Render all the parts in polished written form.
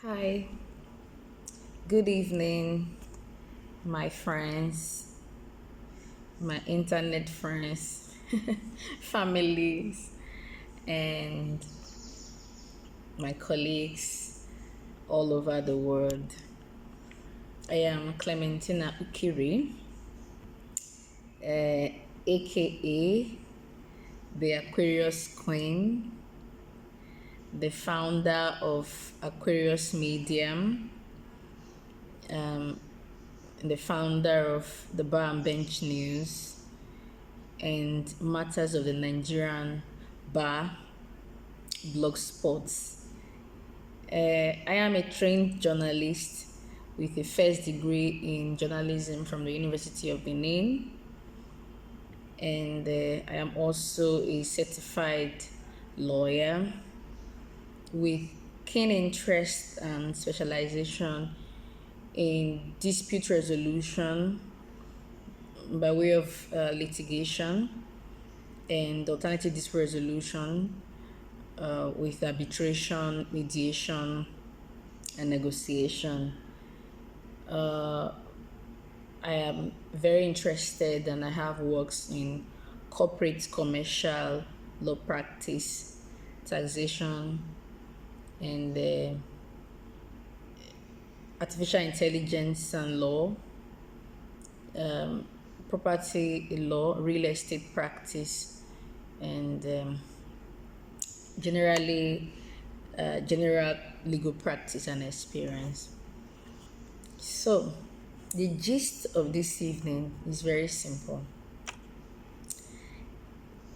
Hi, good evening, my friends, my internet friends, families, and my colleagues all over the world. I am Clementina Ukiri, aka the Aquarius Queen, the founder of Aquarius Medium, the founder of the Bar and Bench News, and Matters of the Nigerian Bar Blogspot. I am a trained journalist with a first degree in journalism from the University of Benin, and I am also a certified lawyer with keen interest and specialization in dispute resolution by way of litigation and alternative dispute resolution with arbitration, mediation, and negotiation. I am very interested and I have works in corporate commercial law practice, taxation, and artificial intelligence and law, property law, real estate practice, and generally general legal practice and experience. So, the gist of this evening is very simple.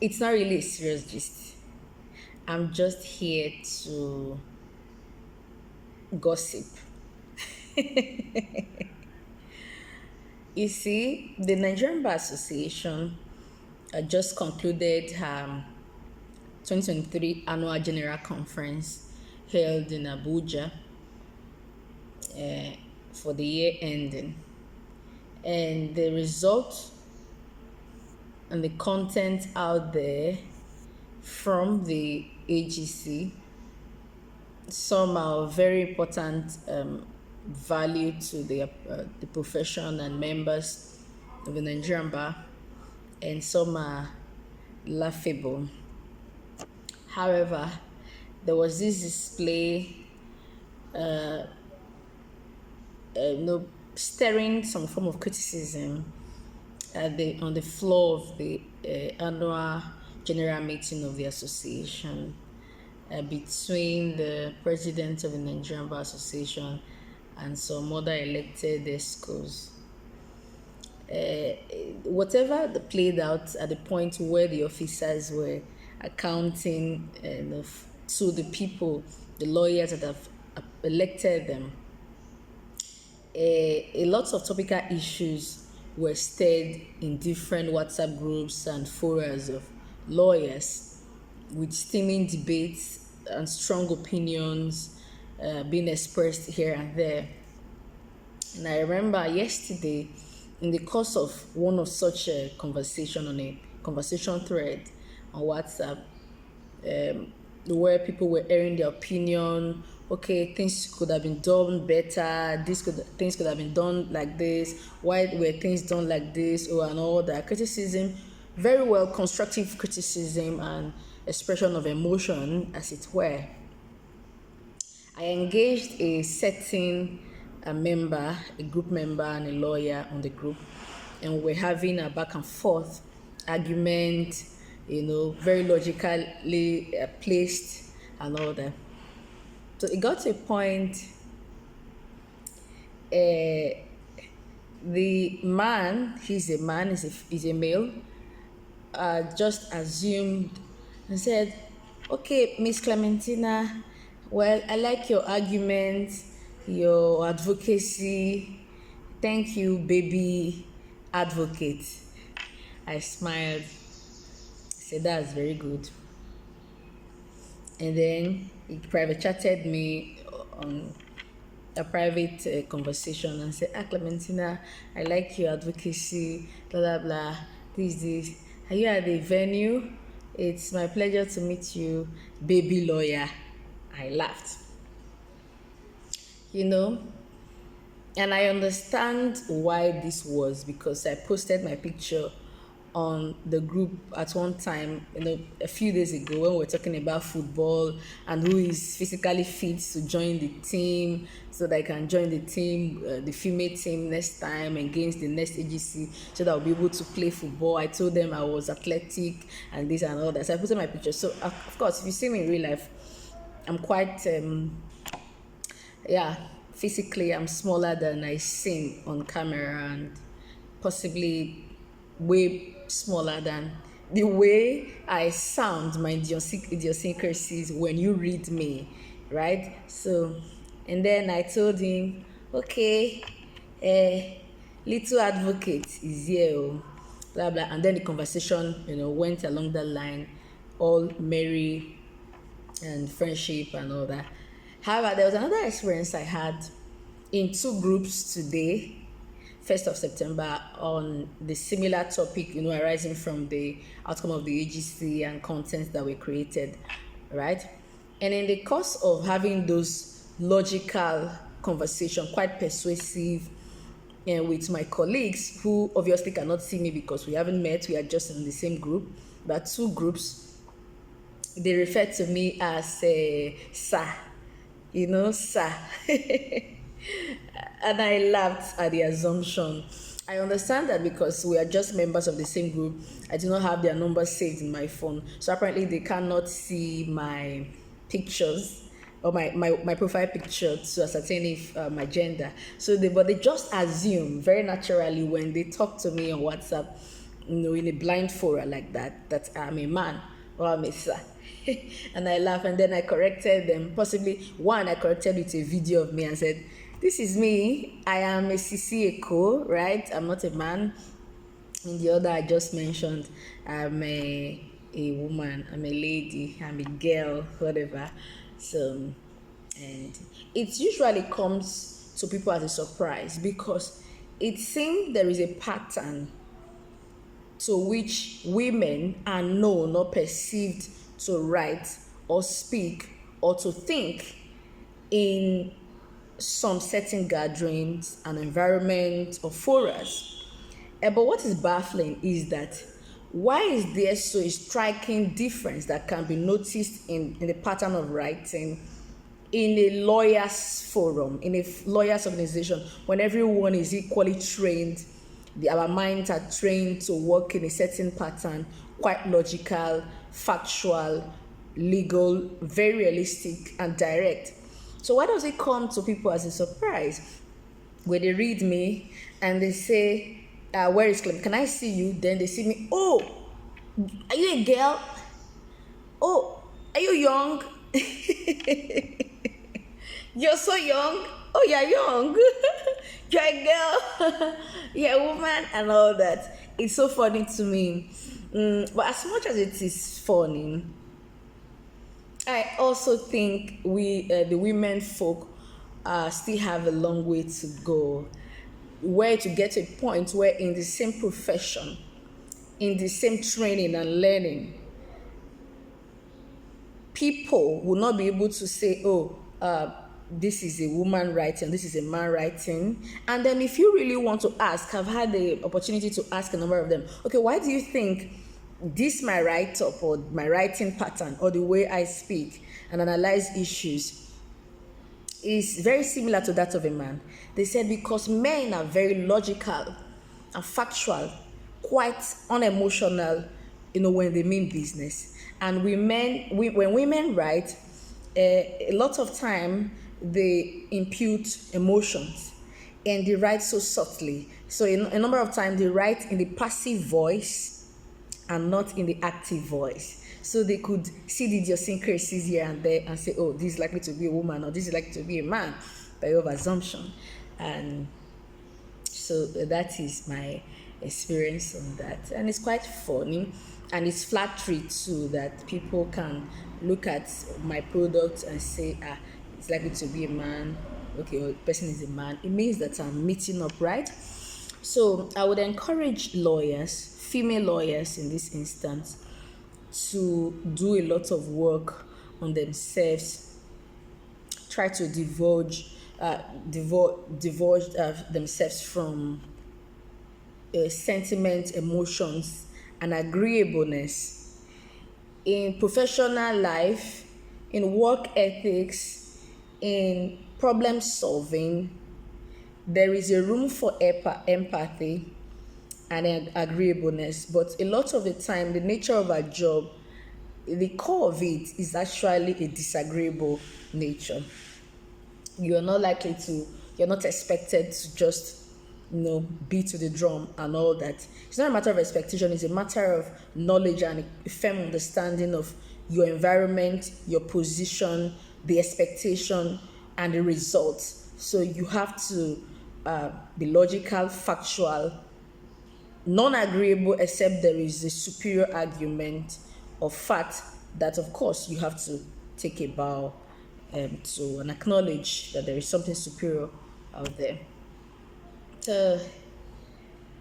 It's not really a serious gist. I'm just here to gossip. You see, the Nigerian Bar Association just concluded her 2023 annual general conference held in Abuja for the year ending. And the result and the content out there from the AGC, some are very important value to the profession and members of the Nigerian Bar, and some are laughable. However, there was this display, stirring some form of criticism on the floor of the annual general meeting of the association between the president of the Nigerian Bar Association and some other elected ESCOs. Whatever played out at the point where the officers were accounting to the people, the lawyers that have elected them, a lot of topical issues were stirred in different WhatsApp groups and forums of lawyers, with steaming debates and strong opinions being expressed here and there. And I remember yesterday, in the course of one of such a conversation on a conversation thread on WhatsApp, where people were airing their opinion. Okay, things could have been done better. Things could have been done like this. Why were things done like this? Or and all that criticism, very well constructive criticism and expression of emotion, as it were. I engaged a group member, and a lawyer on the group, and we're having a back and forth argument, very logically placed and all that. So it got to a point, the man, he's a male, just assumed and said, okay, Miss Clementina, well, I like your argument, your advocacy. Thank you, baby advocate. I smiled, said, that's very good. And then he private chatted me on a private conversation and said, Clementina, I like your advocacy, blah, blah, blah, this. Are you at the venue? It's my pleasure to meet you, baby lawyer. I laughed. you know. And I understand why this was, because I posted my picture on the group at one time, a few days ago, when we were talking about football and who is physically fit to join the team so that I can join the team, the female team next time against the next AGC, so that I'll be able to play football. I told them I was athletic and this and all that. So I posted my picture. So, of course, if you see me in real life, I'm quite yeah, physically I'm smaller than I seem on camera, and possibly way smaller than the way I sound, my idiosyncrasies when you read me, right? So, and then I told him, okay, little advocate is here, blah blah, and then the conversation, went along that line, all merry and friendship and all that. However, there was another experience I had in two groups today, 1st of September, on the similar topic, arising from the outcome of the AGC and contents that were created, right? And in the course of having those logical conversation, quite persuasive, and with my colleagues who obviously cannot see me because we haven't met, we are just in the same group, but two groups, they refer to me as sir, sir. And I laughed at the assumption. I understand that because we are just members of the same group, I do not have their number saved in my phone. So apparently they cannot see my pictures or my profile picture to ascertain if my gender. So but they just assume very naturally when they talk to me on WhatsApp, in a blind forum like that I'm a man or I'm a sir. And I laugh, and then I corrected them. Possibly one I corrected with a video of me and said, this is me, I am a Sisi Eko, right? I'm not a man. In the other I just mentioned, I'm a woman, I'm a lady, I'm a girl, whatever. So, and it usually comes to people as a surprise, because it seems there is a pattern to which women are known or perceived to write or speak or to think in some certain gatherings and environment or forums. But what is baffling is that why is there so a striking difference that can be noticed in the pattern of writing in a lawyers forum, in a lawyers organization, when everyone is equally trained, our minds are trained to work in a certain pattern, quite logical, factual, legal, very realistic and direct. So why does it come to people as a surprise when they read me and they say, where is Clem? Can I see you? Then they see me, oh, are you a girl? Oh, are you young? You're so young. Oh, you're young. You're a girl. You're a woman and all that. It's so funny to me. But as much as it is funny, I also think we, the women folk, still have a long way to go, where to get to a point where in the same profession, in the same training and learning, people will not be able to say, oh, this is a woman writing, this is a man writing. And then if you really want to ask, I've had the opportunity to ask a number of them, okay, why do you think this my write-up or my writing pattern or the way I speak and analyze issues is very similar to that of a man? They said because men are very logical and factual, quite unemotional, when they mean business. And when women write, a lot of time they impute emotions and they write so softly. So a number of times they write in the passive voice and not in the active voice. So they could see the idiosyncrasies here and there and say, oh, this is likely to be a woman or this is likely to be a man, by way of assumption. And so that is my experience on that. And it's quite funny. And it's flattery too that people can look at my product and say, it's likely to be a man. Okay, well, the person is a man. It means that I'm meeting up, right? So I would encourage lawyers, female lawyers in this instance, to do a lot of work on themselves, try to divulge divorced themselves from sentiment, emotions, and agreeableness. In professional life, in work ethics, in problem solving, there is a room for empathy and agreeableness. But a lot of the time, the nature of our job, the core of it is actually a disagreeable nature. You're not likely to, you're not expected to just, beat to the drum and all that. It's not a matter of expectation, it's a matter of knowledge and a firm understanding of your environment, your position, the expectation, and the results. So you have to be logical, factual, non-agreeable, except there is a superior argument of fact that, of course, you have to take a bow to and acknowledge that there is something superior out there. So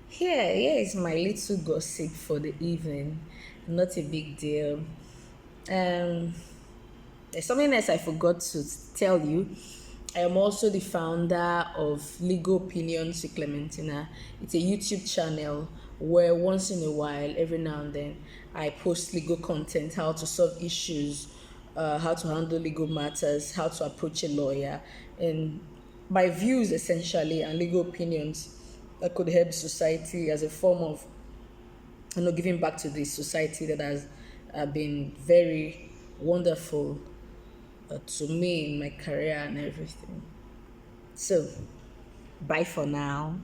here is my little gossip for the evening. Not a big deal. There's something else I forgot to tell you. I am also the founder of Legal Opinions with Clementina. It's a YouTube channel where once in a while, every now and then, I post legal content, how to solve issues, how to handle legal matters, how to approach a lawyer, and my views essentially and legal opinions that could help society as a form of giving back to the society that has been very wonderful to me in my career and everything. So, bye for now.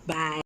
Bye.